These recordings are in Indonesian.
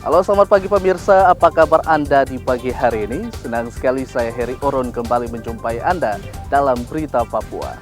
Halo, selamat pagi pemirsa, apa kabar Anda di pagi hari ini? Senang sekali saya Heri Oron kembali menjumpai Anda dalam Berita Papua.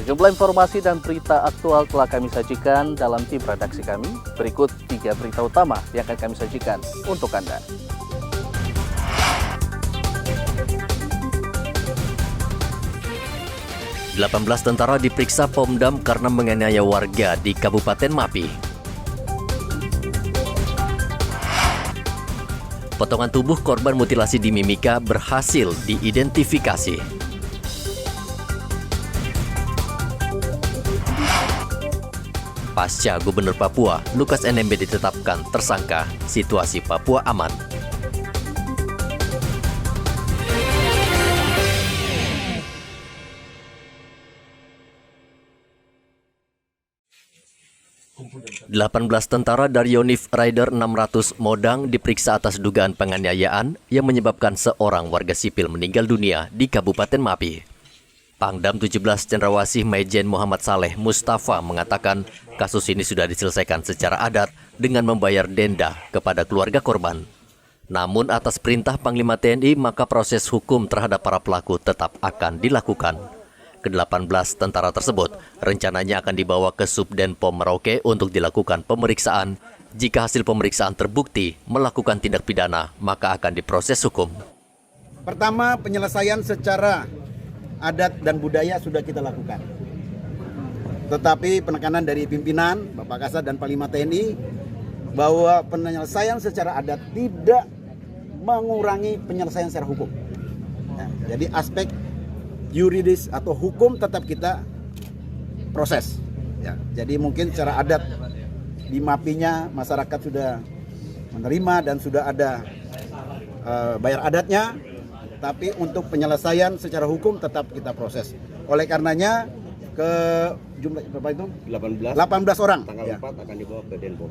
Sejumlah informasi dan berita aktual telah kami sajikan dalam tim redaksi kami. Berikut 3 berita utama yang akan kami sajikan untuk Anda. Delapan belas tentara diperiksa Pomdam karena menganiaya warga di Kabupaten Mapi. Potongan tubuh korban mutilasi di Mimika berhasil diidentifikasi. Pasca Gubernur Papua, Lukas NMB ditetapkan tersangka, situasi Papua aman. Delapan belas tentara dari Yonif Rider 600 Modang diperiksa atas dugaan penganiayaan yang menyebabkan seorang warga sipil meninggal dunia di Kabupaten Mapi. Pangdam 17 Cendrawasih Majen Muhammad Saleh Mustafa mengatakan kasus ini sudah diselesaikan secara adat dengan membayar denda kepada keluarga korban. Namun atas perintah Panglima TNI maka proses hukum terhadap para pelaku tetap akan dilakukan. Ke-18 tentara tersebut rencananya akan dibawa ke Subdenpom Merauke untuk dilakukan pemeriksaan. Jika hasil pemeriksaan terbukti melakukan tindak pidana, maka akan diproses hukum. Pertama, penyelesaian secara adat dan budaya sudah kita lakukan. Tetapi penekanan dari pimpinan, Bapak Kasat dan Panglima TNI, bahwa penyelesaian secara adat tidak mengurangi penyelesaian secara hukum. Jadi aspek yuridis atau hukum tetap kita proses. Jadi mungkin secara adat di Mapinya masyarakat sudah menerima dan sudah ada bayar adatnya, tapi untuk penyelesaian secara hukum tetap kita proses. Oleh karenanya ke jumlah berapa itu? 18 orang. Tanggal 4 akan dibawa ke Denpom.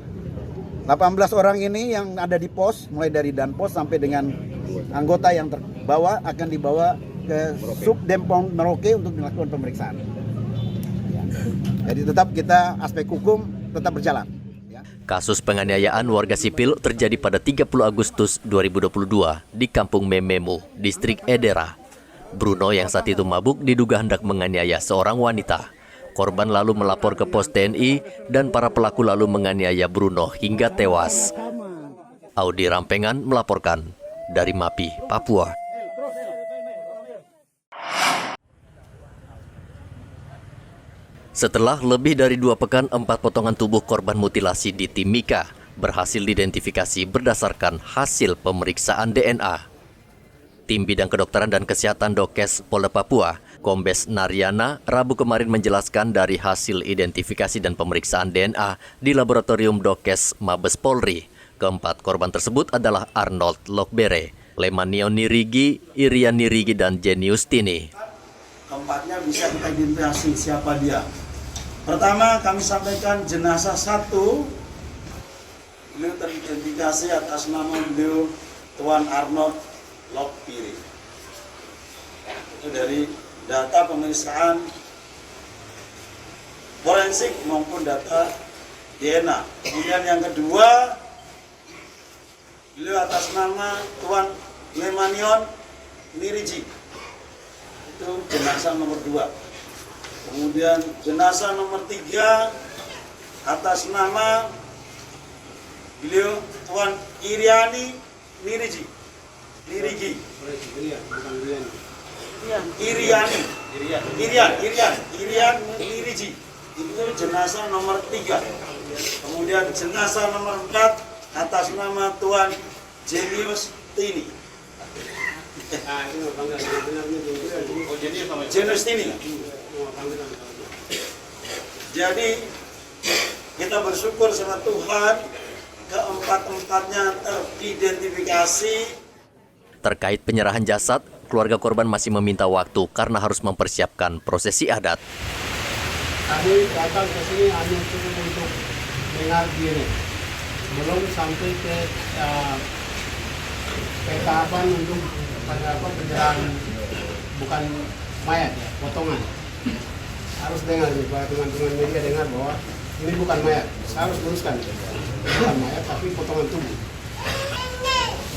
18 orang ini yang ada di pos, mulai dari Danpos sampai dengan anggota yang terbawa akan dibawa ke Subdenpom Merauke untuk dilakukan pemeriksaan. Jadi tetap kita aspek hukum tetap berjalan. Kasus penganiayaan warga sipil terjadi pada 30 Agustus 2022 di Kampung Mememu, Distrik Edera. Bruno yang saat itu mabuk diduga hendak menganiaya seorang wanita. Korban lalu melapor ke pos TNI dan para pelaku lalu menganiaya Bruno hingga tewas. Audi Rampengan melaporkan dari Mapi, Papua. Setelah lebih dari 2 pekan, 4 potongan tubuh korban mutilasi di Timika berhasil diidentifikasi berdasarkan hasil pemeriksaan DNA. Tim Bidang Kedokteran dan Kesehatan Dokes Polda Papua, Kombes Naryana, Rabu kemarin menjelaskan dari hasil identifikasi dan pemeriksaan DNA di Laboratorium Dokes Mabes Polri. Keempat korban tersebut adalah Arnold Lokbere, Lemanion Nirigi, Irian Nirigi, dan Jenius Tini. Keempatnya bisa kita identifikasi siapa dia. Pertama, kami sampaikan jenazah 1, beliau teridentifikasi atas nama beliau Tuan Arnold Lokbere. Itu dari data pemeriksaan forensik maupun data DNA. Kemudian yang kedua, beliau atas nama Tuan Lemanion Nirigi. Itu jenazah nomor 2. Kemudian jenazah nomor 3 atas nama beliau Tuan Iriani Nirigi. Irian Nirigi. Itu jenazah nomor 3. Kemudian jenazah nomor 4 atas nama Tuan Jenius Tini. Jenius Tini. Jadi kita bersyukur sama Tuhan, keempat-empatnya teridentifikasi. Terkait penyerahan jasad, keluarga korban masih meminta waktu karena harus mempersiapkan prosesi adat. Kami datang ke sini hanya cukup untuk dengar diri, belum sampai ke tahapan untuk penyerahan, bukan mayat ya, potongan. Harus dengar nih, para teman-teman media dengar bahwa ini bukan mayat. Saya harus luruskan, bukan mayat tapi potongan tubuh.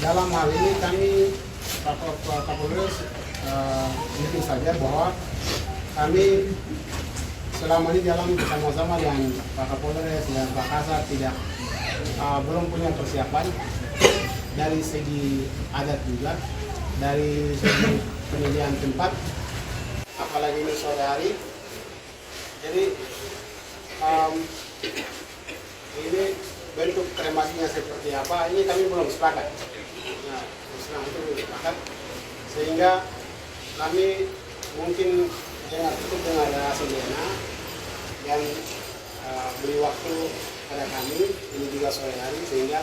Dalam hal ini kami Pak Kapolres mungkin saja bahwa kami selama ini jalan bersama-sama dengan Pak Kapolres dan Pak Kasat belum punya persiapan dari segi adat juga, dari segi pemilihan tempat, apalagi ini sore hari. Jadi ini bentuk kremasinya seperti apa, ini kami belum sepakat. Nah, Islam itu belum sepakat, sehingga kami mungkin cukup dengan ada Sendena yang beri waktu pada kami, ini juga sore hari, sehingga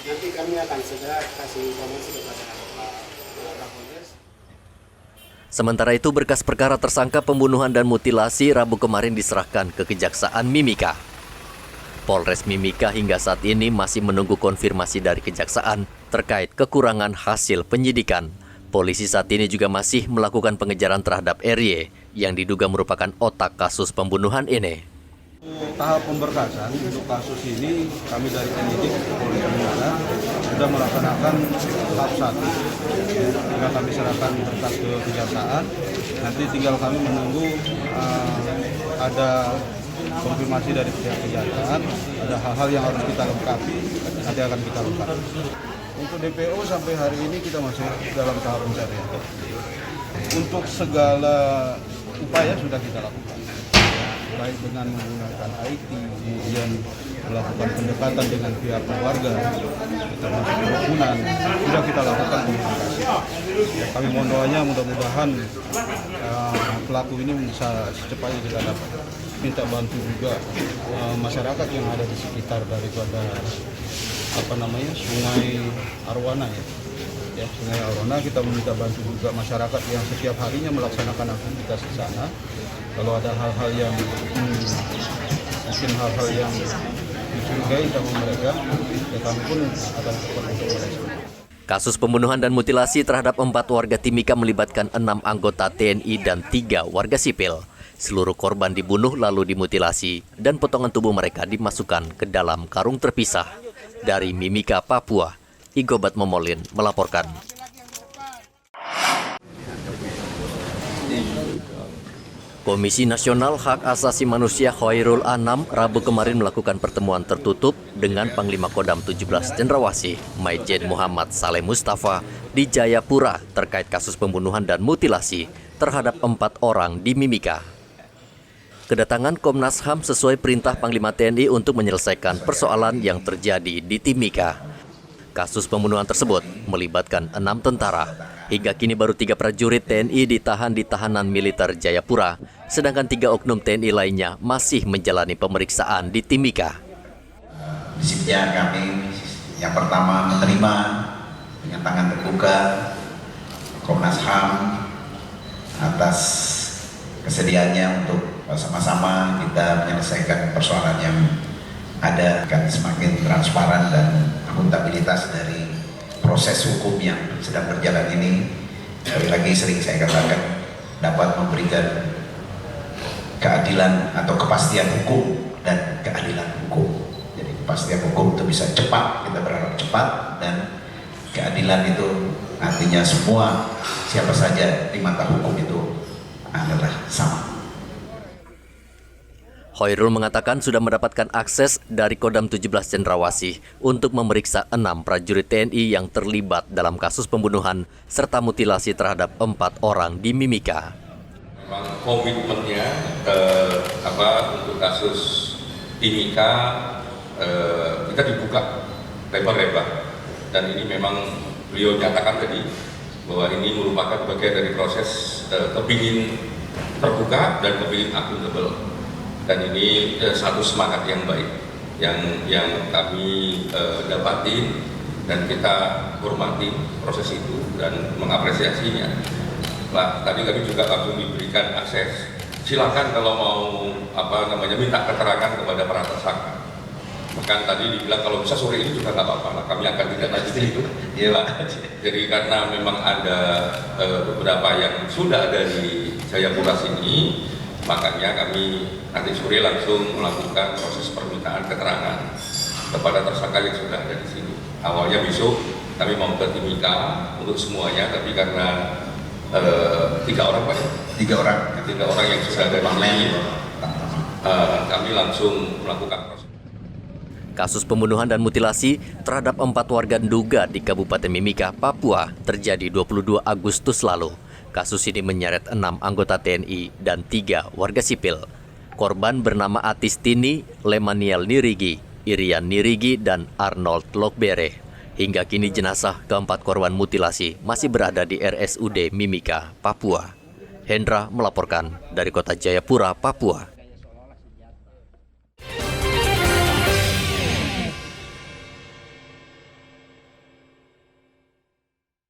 nanti kami akan segera kasih informasi kepada Pak Kapolres. Sementara itu, berkas perkara tersangka pembunuhan dan mutilasi Rabu kemarin diserahkan ke Kejaksaan Mimika. Polres Mimika hingga saat ini masih menunggu konfirmasi dari Kejaksaan terkait kekurangan hasil penyidikan. Polisi saat ini juga masih melakukan pengejaran terhadap RY yang diduga merupakan otak kasus pembunuhan ini. Tahap pemberkasan untuk kasus ini kami dari penyidik Polres Mimika sudah melaksanakan tahap 1. Sudah kami serahkan berkas ke Kejaksaan. Nanti tinggal kami menunggu ada konfirmasi dari pihak Kejaksaan, ada hal-hal yang harus kita lengkapi, nanti akan kita lengkapi. Untuk DPO sampai hari ini kita masih dalam tahap pencarian. Untuk segala upaya sudah kita lakukan, baik dengan menggunakan IT, kemudian melakukan pendekatan dengan pihak keluarga, termasuk kerukunan, sudah kita lakukan komunikasi. Kami mohon doanya mudah-mudahan pelaku ini bisa secepatnya kita dapat. Minta bantu juga masyarakat yang ada di sekitar daripada Sungai Arwana ya, Sungai Arwana. Kita meminta bantu juga masyarakat yang setiap harinya melaksanakan aktivitas di sana. Kalau ada hal-hal yang mungkin hal-hal yang dicurigai sama mereka, ya kami pun akan cepat untuk merespon. Kasus pembunuhan dan mutilasi terhadap 4 warga Timika melibatkan 6 anggota TNI dan 3 warga sipil. Seluruh korban dibunuh lalu dimutilasi dan potongan tubuh mereka dimasukkan ke dalam karung terpisah. Dari Mimika, Papua, Igobat Momolin melaporkan. Komisi Nasional Hak Asasi Manusia Khairul Anam Rabu kemarin melakukan pertemuan tertutup dengan Panglima Kodam 17 Cendrawasih, Majen Muhammad Saleh Mustafa di Jayapura terkait kasus pembunuhan dan mutilasi terhadap 4 orang di Mimika. Kedatangan Komnas HAM sesuai perintah Panglima TNI untuk menyelesaikan persoalan yang terjadi di Timika. Kasus pembunuhan tersebut melibatkan 6 tentara. Hingga kini baru 3 prajurit TNI ditahan di tahanan militer Jayapura, sedangkan 3 oknum TNI lainnya masih menjalani pemeriksaan di Timika. Prinsipnya kami yang pertama menerima dengan tangan terbuka Komnas HAM atas kesediaannya untuk sama-sama kita menyelesaikan persoalan yang ada, akan semakin transparan dan akuntabilitas dari proses hukum yang sedang berjalan ini. Sekali lagi sering saya katakan dapat memberikan keadilan atau kepastian hukum dan keadilan hukum. Jadi kepastian hukum itu bisa cepat, kita berharap cepat, dan keadilan itu artinya semua siapa saja di mata hukum itu adalah sama. Khairul mengatakan sudah mendapatkan akses dari Kodam 17 Cendrawasih untuk memeriksa 6 prajurit TNI yang terlibat dalam kasus pembunuhan serta mutilasi terhadap 4 orang di Mimika. Memang komitmennya untuk kasus Timika kita dibuka lebar-lebar, dan ini memang beliau nyatakan tadi bahwa ini merupakan bagian dari proses kepingin terbuka dan kepingin akuntabel. Dan ini satu semangat yang baik yang kami dapatin, dan kita hormati proses itu dan mengapresiasinya. Nah, tadi kami juga langsung diberikan akses. Silakan kalau mau minta keterangan kepada para tersangka. Bahkan tadi dibilang kalau bisa sore ini juga nggak apa-apa. Nah, kami akan tidak lanjuti itu. Ya, jadi karena memang ada beberapa yang sudah ada di Jayapura sini, Makanya kami nanti sore langsung melakukan proses permintaan keterangan kepada tersangka yang sudah ada di sini. Awalnya besok kami mau ke Timika untuk semuanya, tapi karena 3 orang Pak, 3 orang yang sudah ada di sini, kami langsung melakukan proses. Kasus pembunuhan dan mutilasi terhadap 4 warga Nduga di Kabupaten Mimika, Papua terjadi 22 Agustus lalu. Kasus ini menyeret 6 anggota TNI dan 3 warga sipil. Korban bernama Atistini, Lemaniel Nirigi, Irian Nirigi, dan Arnold Lokbere. Hingga kini jenazah keempat korban mutilasi masih berada di RSUD Mimika, Papua. Hendra melaporkan dari Kota Jayapura, Papua.